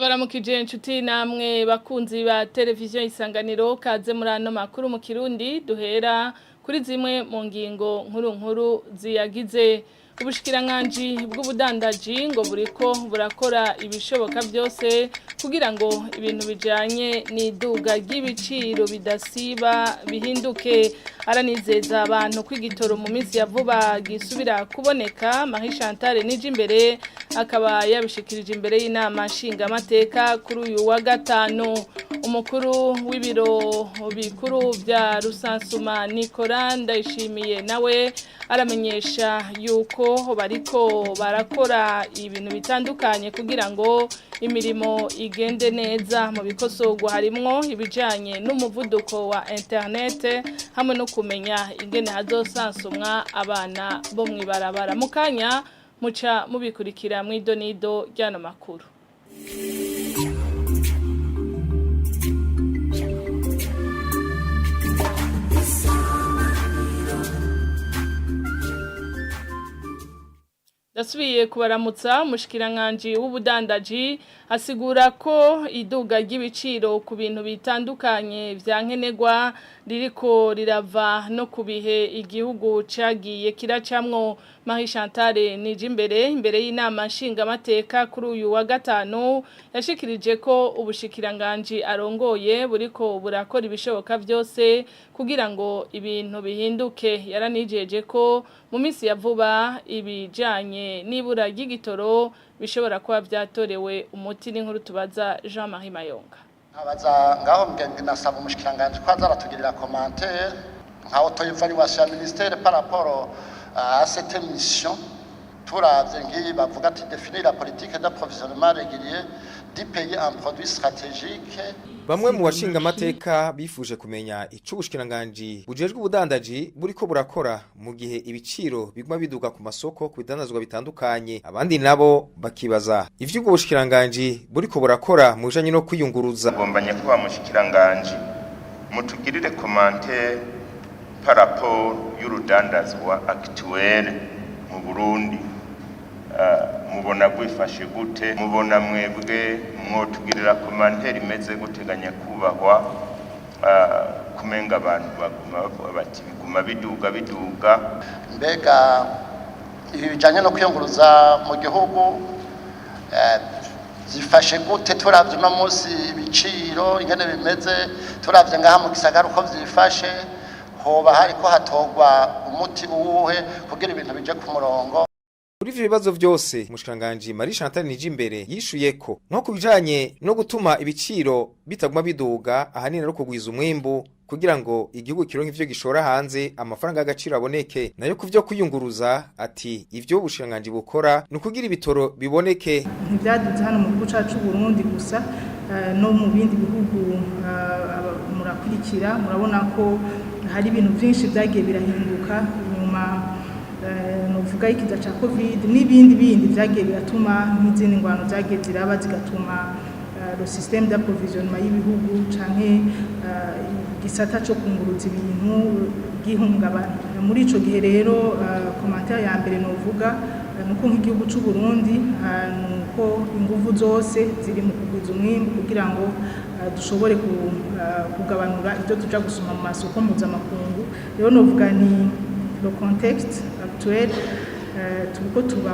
Tubaramukije inshuti namwe bakunzi ba televiziyo Isanganiro kaze muri ano makuru mu Kirundi duhera kuri zimwe mu ngingo nkuru ziyagize. Ubushikiranganji bw'ubudandaji ngo buriko burakora ibishoboka byose kugira ngo ibintu bijanye n'iduga ry'ibiciro bidasiba bihinduke. Aranizeza abantu kw'igitoro mu minsi ya vuba gisubira kuboneka. Marie Chantal Nijimbere akaba yabishikirije imbere y'inama nshingamateka kuri uyu wa gatanu. Umukuru w'ibiro bikuru vya Rusansuma Nicolas Ndayishimiye nawe aramenyesha yuko bariko barakora ibintu bitandukanye kugira ngo imirimo igende neza. Mu bikosorwa harimwo ibijanye n'umuvuduko wa internet hamwe no kumenya ingene hazosansumwa abana bo mwibarabara. Mukanya muca mubikurikira mw'idonido ryano makuru. Dasubiye kubaramutsa umushikiranganje w'ubudandaji asigura ko iduga ry'ibiciro ku bintu bitandukanye vyankenerwa ririko rirava no kubihe igihugu cagiye kiracamwo. Marie Chantal Nijimbere imbere y'inama nshingamateka kuri uyu wa gatanu yashikirije ko ubushikiranganje arongoye buriko burakora ibishoboka byose kugira ngo ibintu bihinduke. Yaranijeje ko mu minsi ya vuba ibijanye n'ibura ry'igitoro bishobora kuba byatorewe umuti. N'inkuru tubaza Jean-Marie Mayonga. Abaza ngaho mugenge nasaba umushikiranganje ko azaratugirira commentaire nka auto evaluation ya ministère par rapport à cette mission turavye ngiyi bavuga ati définir la politique d'approvisionnement régulier du pays en produits stratégiques. Bamwe mu bashinga amateka bifuje kumenya ico ubushikiranganje bujejwe ubudandaji buriko burakora mu gihe ibiciro biguma biduga ku masoko ku bidandazwa bitandukanye. Abandi nabo bakibaza ivyo ubwo bushikiranganje buriko burakora mu bijanye no kwiyunguruza. Gombanye kuba mushikiranganje mutugirire commentaire par rapport y'urudandazwa actuel mu Burundi. Mubona gwifashe gute, mubona mwebwe mwotugirira commentaire imeze guteganya kubahwa kumenga abantu baguma bati biguma biduga mbega ibi bijanye no kwiyunguruza mu gihugu zifashe gute turavye no munsi ibiciro ingene bimeze turavye ngaha mu gisagara uko vyifashe hoba hariko hatogwa umuti uwuhe kugira ibintu bije ku murongo. Kuri ivyo bibazo vyose umushikiranganje Marie Chantal Nijimbere yishuye ko nko kubijanye no gutuma ibiciro bitaguma biduga ahanini no kugwiza umwimbu kugira ngo igihugu kironke ivyo gishora hanze amafaranga y'agaciro aboneke. Nayo kuvyo kwiyunguruza ati ivyo ubushikiranganje bukora no kugira ibitoro biboneke. Ntibyaduze hano mu gihugu cacu Burundi gusa no mu bindi bihugu murakurikira murabona ko hari ibintu byinshi byagiye birahinduka nyuma novuga ikiza ca covid n'ibindi byagiye biratuma n'izindi ngwano zagiye ziraba zigatuma le système d'approvisionnement y'ibihugu canke gisata cyo kunguruza ibintu gihungabana. Muri ico gihe rero commentaire ya mbere novuga nuko nk'igihugu c'u Burundi nuko inguvu zose ziri mu kugwiza umwimbu kugira ngo dushobore kugabanura ibyo tuja gusoma mu masoko mpuzamakungu. Rero novuga ni le contexte actuel turiko tuba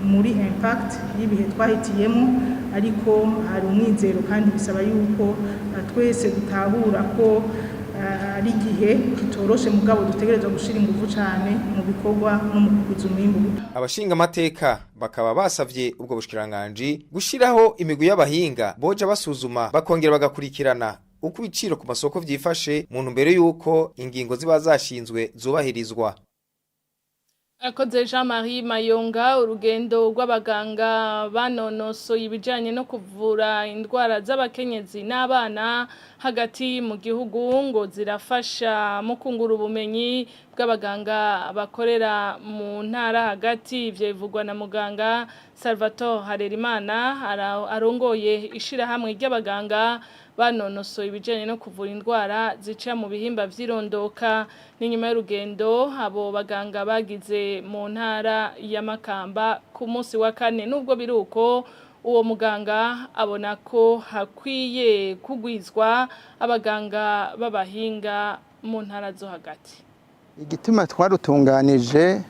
muri impact y'ibihe twahitiyemo ariko hari umwizero kandi bisaba yuko twese dutahura ko ari igihe kitoroshe mugabo dutegerezwa gushira ingufu cyane mu bikorwa no mu kugwiza umwimbu. Abashinga amateka bakaba basavye ubwo bushikiranganje gushiraho imigwi y'abahinga boja basuzuma bakongera bagakurikirana uko ibiciro ku masoko vyifashe mu ntumbero yuko ingingo ziba zashinzwe zubahirizwa. Akoze Jean-Marie Mayonga. Urugendo rw'abaganga banonosoye ibijanye no kuvura indwara z'abakenyezi n'abana hagati mu gihugu ngo zirafasha mu kungura ubumenyi bw'abaganga bakorera mu ntara hagati. Ivyo bivugwa na muganga Salvatore Harerimana arongoye ishirahamwe ry'abaganga banonosoye ibijanye no kuvura indwara zica mu bihimba vy'irondoka. N'inyuma y'urugendo abo baganga bagize mu ntara ya Makamba ku munsi wa kane. Nubwo biruko uwo muganga abona ko hakwiye kugwizwa abaganga b'abahinga mu ntara zo hagati. Igituma twarutunganije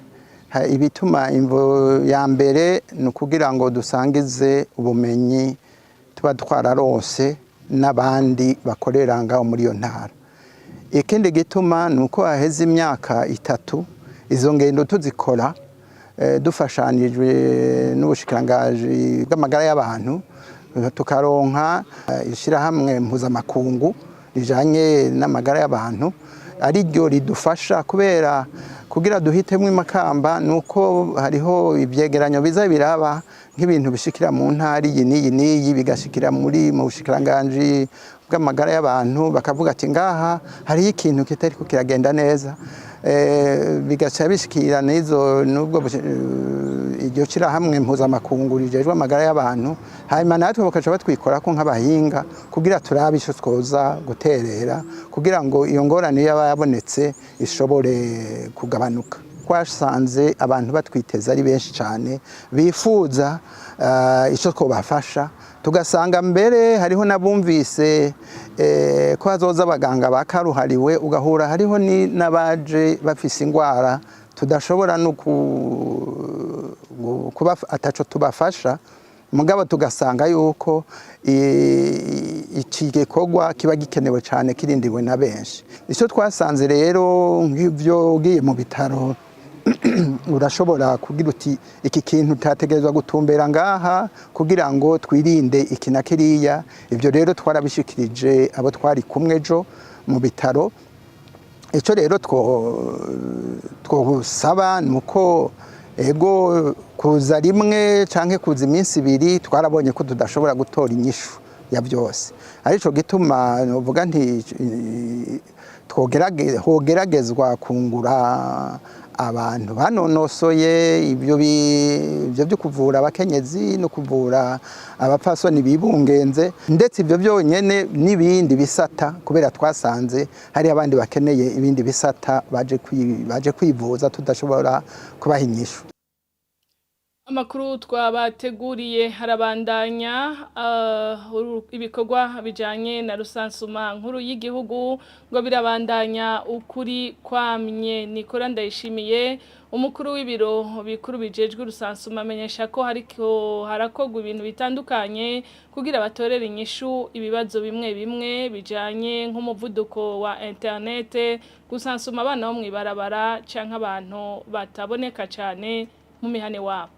ibituma imvo ya mbere ni ukugira ngo dusangize ubumenyi tuba twararose n'abandi bakorera ngaho muri iyo ntara. Ikindi gituma ni uko haheze imyaka 3 izo ngendo tuzikora dufashanijwe n'ubushikirangaji bw'amagara y'abantu tukaronka ishirahamwe mpuzamakungu rijanye n'amagara y'abantu ari ryo ridufasha kubera kugira duhitemwe imakamba nuko hariho ibyegeranyo biza biraba nk'ibintu bishikira mu ntari iyi bigashikira mu bushikiranganje bw'amagara y'abantu bakavuga ati ngaha hari ikintu kitari ko kiragenda neza bigaca bishikira nizo nubwo iryo kira hamwe mpuzamakungu rijejwe amagara y'abantu hanyuma natwe bakaca batwikora ko nk'abahinga kugira turabe ico twoza guterera kugira ngo iyo ngorane yabonetse ishobore kugabanuka. Twasanze abantu batwiteza ari benshi cyane bifuza ico twobafasha tugasanga mbere hariho nabumvise ko hazoza abaganga bakaruhariwe ugahura hariho n'abaje bafise ingwara tudashobora no kuba ataco tubafasha mugabo tugasanga yuko iki gikorwa kiba gikenewe cyane kirindiwe na benshi. Ico twasanze rero nk'ivyo ugiye mu bitaro urashobora kugira uti iki kintu tategerezwa gutumbera ngaha kugira ngo twirinde iki na kiriya. Ibyo rero twarabishikirije abo twari kumwe ejo mu bitaro. Ico rero twosaba nuko ego kuza rimwe canke kuza iminsi 2 twarabonye ko tudashobora gutora inyishu ya byose. Arico gituma novuga nti hogeragezwa kungura abantu banonosoye ibyo byo kuvura abakenyezi no kuvura abapfasoni bibungenze ndetse ibyo byonyene n'ibindi bisata kubera twasanze hari abandi bakeneye ibindi bisata baje kwivuza tudashobora kubahinyisha. Amakuru twabateguriye harabandanya ibikorwa bijanye na rusansuma nkuru y'igihugu ngo birabandanya ukuri kwamye. Nikora Ndayishimiye umukuru w'ibiro bikuru bijejwe rusansuma amenyesha ko harakogwa ibintu bitandukanye kugira batorere inyishu ibibazo bimwe bimwe bijanye nk'umuvuduko wa internet, gusansuma abana bo mwibarabara canke abantu bataboneka cyane mu mihane wabo.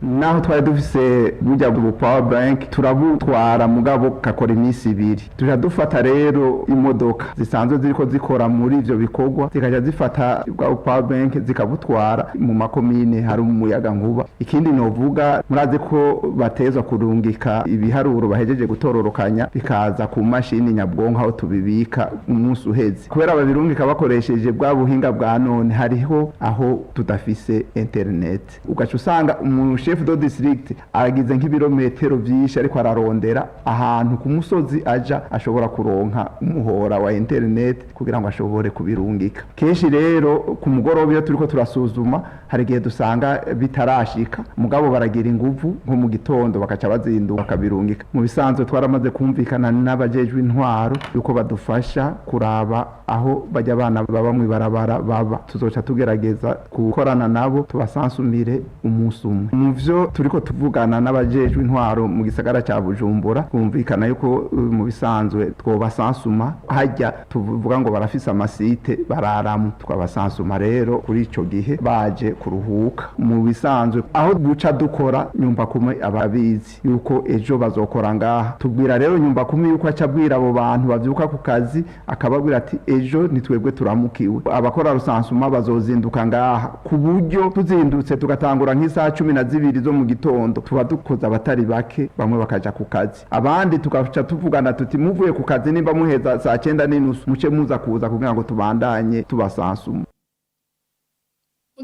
Naho twari dufise burya bwo power bank turabutwara mugabo kakora iminsi 2 tuja dufata rero imodoka zisanzwe ziriko zikora muri ivyo bikorwa zikaja zifata bwa power bank zikabutwara mu makomine hari umuyaga nkuba. Ikindi novuga muraze ko batezwa kurungika ibiharuro bahejeje gutororokanya bikaza ku mashini nyabwonko aho tubibika umunsi uheze kubera babirungika bakoresheje bwa buhinga bwa none hariho aho tudafise internet ugaca usanga chef do district aragize nk'ibirometero byinshi ariko ararondera ahantu ku musozi aja ashobora kuronka umuhora wa internet kugira ngo ashobore kubirungika. Kenshi rero ku mugoroba iyo turiko turasuzuma hari gihe dusanga bitarashika mugabo baragira inguvu nko mu gitondo bakaca bazinduka bakabirungika. Mu bisanzwe twaramaze kumvikana n'abajejwe intwaro yuko badufasha kuraba aho bajya abana baba mu barabara baba tuzoca tugerageza gukorana nabo tubasansumire umunsi umwe. Muvyo turiko tuvugana n'abajejwe intwaro mu gisagara ca Bujumbura kumvikana yuko mu bisanzwe twobasansuma hajya tuvuga ngo barafise amasite bararamu twabasansuma rero kuri ico gihe baje kuruhuka. Mu bisanzwe aho buca dukora nyumba kumwe ababizi yuko ejo bazokora ngaha tubwira rero nyumba kumwe yuko acabwira abo bantu bavyuka ku kazi akababwira ati ejo nitwebwe turamukiwe abakora rusansuma bazozinduka ngaha ku buryo tuzindutse tugatangura nk'isaha 12 zo mu gitondo tuba dukoza abatari bake bamwe bakaja ku kazi abandi tugaca tuvugana tuti muvuye ku kazi nimba muheza saa 9:30 muce muza kuza kugira ngo tubandanye tubasansuma.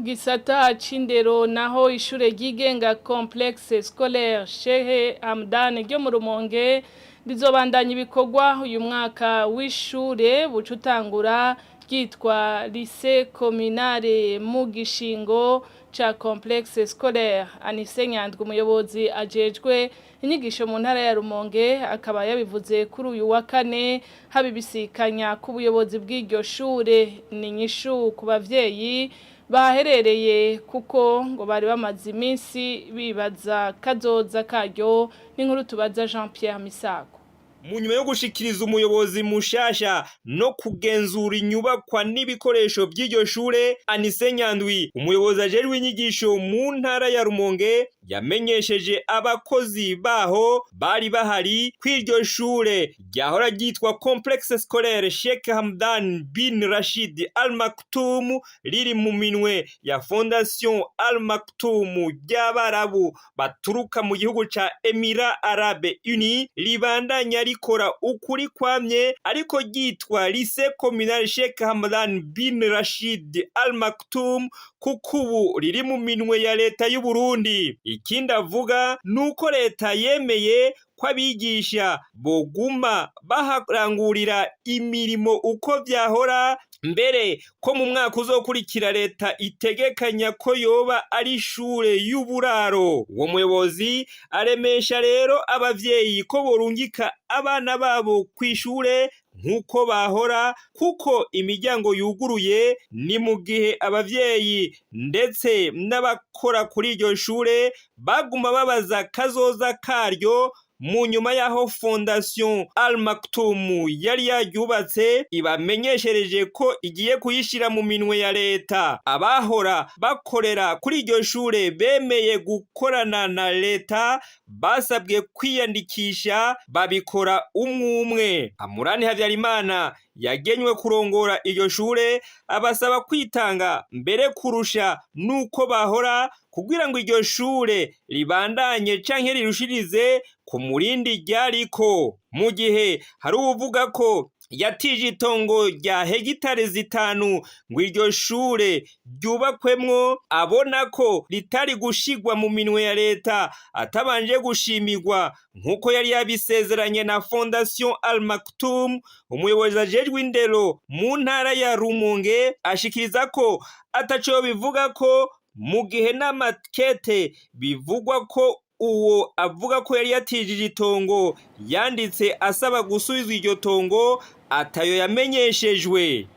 Gisata Chindero naho ishure ryigenga complexe scolaire Shehe Hamdan ryo mu Rumonge rizobandanya ibikorwa uyu mwaka w'ishure bucutangura ryitwa lycée communale mu Gishingo ca complexe scolaire. Anise Nyandwi umuyobozi ajejwe inyigisho mu ntara ya Rumonge akaba yabivuze kuri uyu wa kane habibisikanya ku buyobozi bw'iryo shure ni nyishu ku bavyeyi baherereye kuko ngo bari bamaze iminsi bibaza kazoza karyo n'inkuru tubaza Jean Pierre Misago. Mu nyuma yo gushikiriza umuyobozi mushasha no kugenzura inyubakwa n'ibikoresho by'iryo shure, Anise Nyandwi umuyobozi ajejwe inyigisho mu ntara ya Rumonge yamenyesheje abakozi baho bari bahari kw'iryo shure ryahora ryitwa Complexe Scolaire Sheikh Hamdan bin Rashid Al Maktoum riri mu minwe ya Fondation Al Maktoum ry'Abarabu baturuka mu gihugu ca Emirats Arabes Unis ribandanya rikora ukuri kwamye ariko ryitwa Lycée Communal Sheikh Hamdan bin Rashid Al Maktoum kuko ubu riri mu minwe ya leta y'u Burundi. Ikindi avuga nuko leta yemeye ko abigisha boguma baharangurira imirimo uko vyahora, mbere ko mu mwaka uzokurikira leta itegekanya ko yoba ari ishure y'uburaro. Uwo muyobozi aremesha rero abavyeyi ko borungika abana babo kw'ishure nk'uko bahora kuko imiryango yuguruye, ni mu gihe abavyeyi ndetse n'abakora kuri iryo shure baguma babaza kazoza karyo mu nyuma yaho Fondation Al Maktoum yari yaryubatse ibamenyeshereje ko igiye kuyishira mu minwe ya leta. Abahora bakorera kuri iryo shure bemeye gukorana na leta basabwe kwiyandikisha babikora umwe. Amurani Havyarimana yagenywe kurongora iryo shure abasaba kwitanga mbere kurusha nuko bahora kugira ngo iryo shure ribandanye canke rirushirize ku murindi ryariko. Mu gihe hari uvuga ko yatije itongo rya hegitare 5 ngo iryo shure ryubakwemwo, abona ko ritari gushigwa mu minwe ya leta atabanje gushimirwa nkuko yari yabisezeranye na Fondation Al Maktoum. Umuyobozi ajejwe indero mu ntara ya Rumonge ashikiriza ko ataco bivuga ko mu gihe n'amakete bivugwa ko uwo avuga ko yari yatijije itongo yanditse asaba gusubizwa iryo tongo atayo yamenyeshejwe.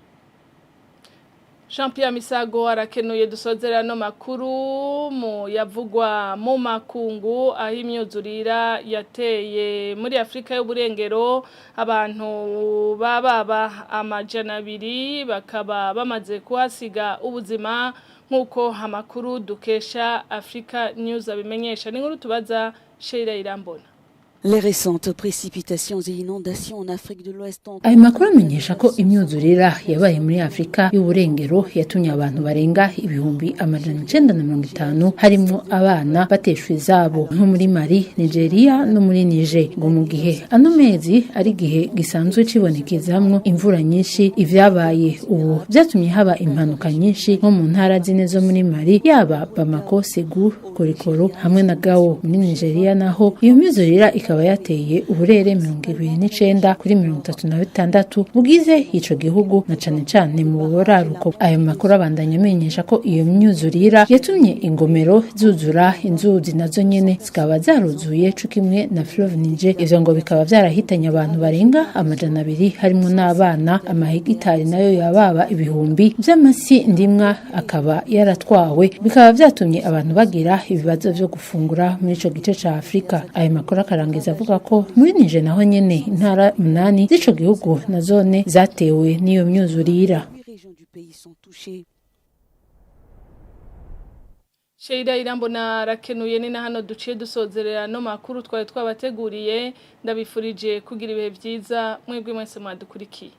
Jean Pierre Misago arakenuye dusozera no makuru mu yavugwa mu makungu aho imyuzurira yateye muri Afrika y'uburengero abantu baba amajana 2 bakaba bamaze kuhasiga ubuzima nkuko amakuru dukesha Africa News abimenyesha. N'inkuru tubaza Sheila Irambona. Les récentes précipitations et inondations en Afrique de l'Ouest ont... Ayo makuru amenyesha ko imyuzurira yabaye muri Afrika y'uburengero yatumye abantu barenga 950 harimo abana bateshwe izabo nko muri Mali, Nigeria no muri Niger. Ngo mu gihe ano mezi ari gihe gisanzwe cibonekezamwo imvura nyinshi, ivyabaye ubu byatumye haba impanuka nyinshi nko mu ntara zine zo muri Mali, yaba Bamako, Segou, Korikoro hamwe na Gao. Muri Nigeria naho iyo myuzurira ikaba yateye uburere 29 kuri 36 bugize ico gihugu na cane mu buraruko. Ayo makuru abandanya amenyesha ko iyo myuzurira yatumye ingomero zuzura, inzuzi nazo nyene zikaba zaruzuye cukimwe na Fleuve Niger. Ivyo ngo bikaba vyarahitanye abantu barenga amajana 2 harimo n'abana. Amahegitari nayo yababa ibihumbi vy'amasi ndimwa akaba yaratwawe, bikaba vyatumye abantu bagira ibibazo vyo gufungura muri ico gice ca Afrika. Ayo makuru akarangiza avuga ko muri Niger naho nyene intara 8 z'ico gihugu na zone zatewe n'iyo myuzurira. Sheila Irambona arakenuye. ni na hano duciye dusozerera no makuru twari twabateguriye. Ndabifurije kugira ibihe vyiza mwebwe mwese mwadukurikiye.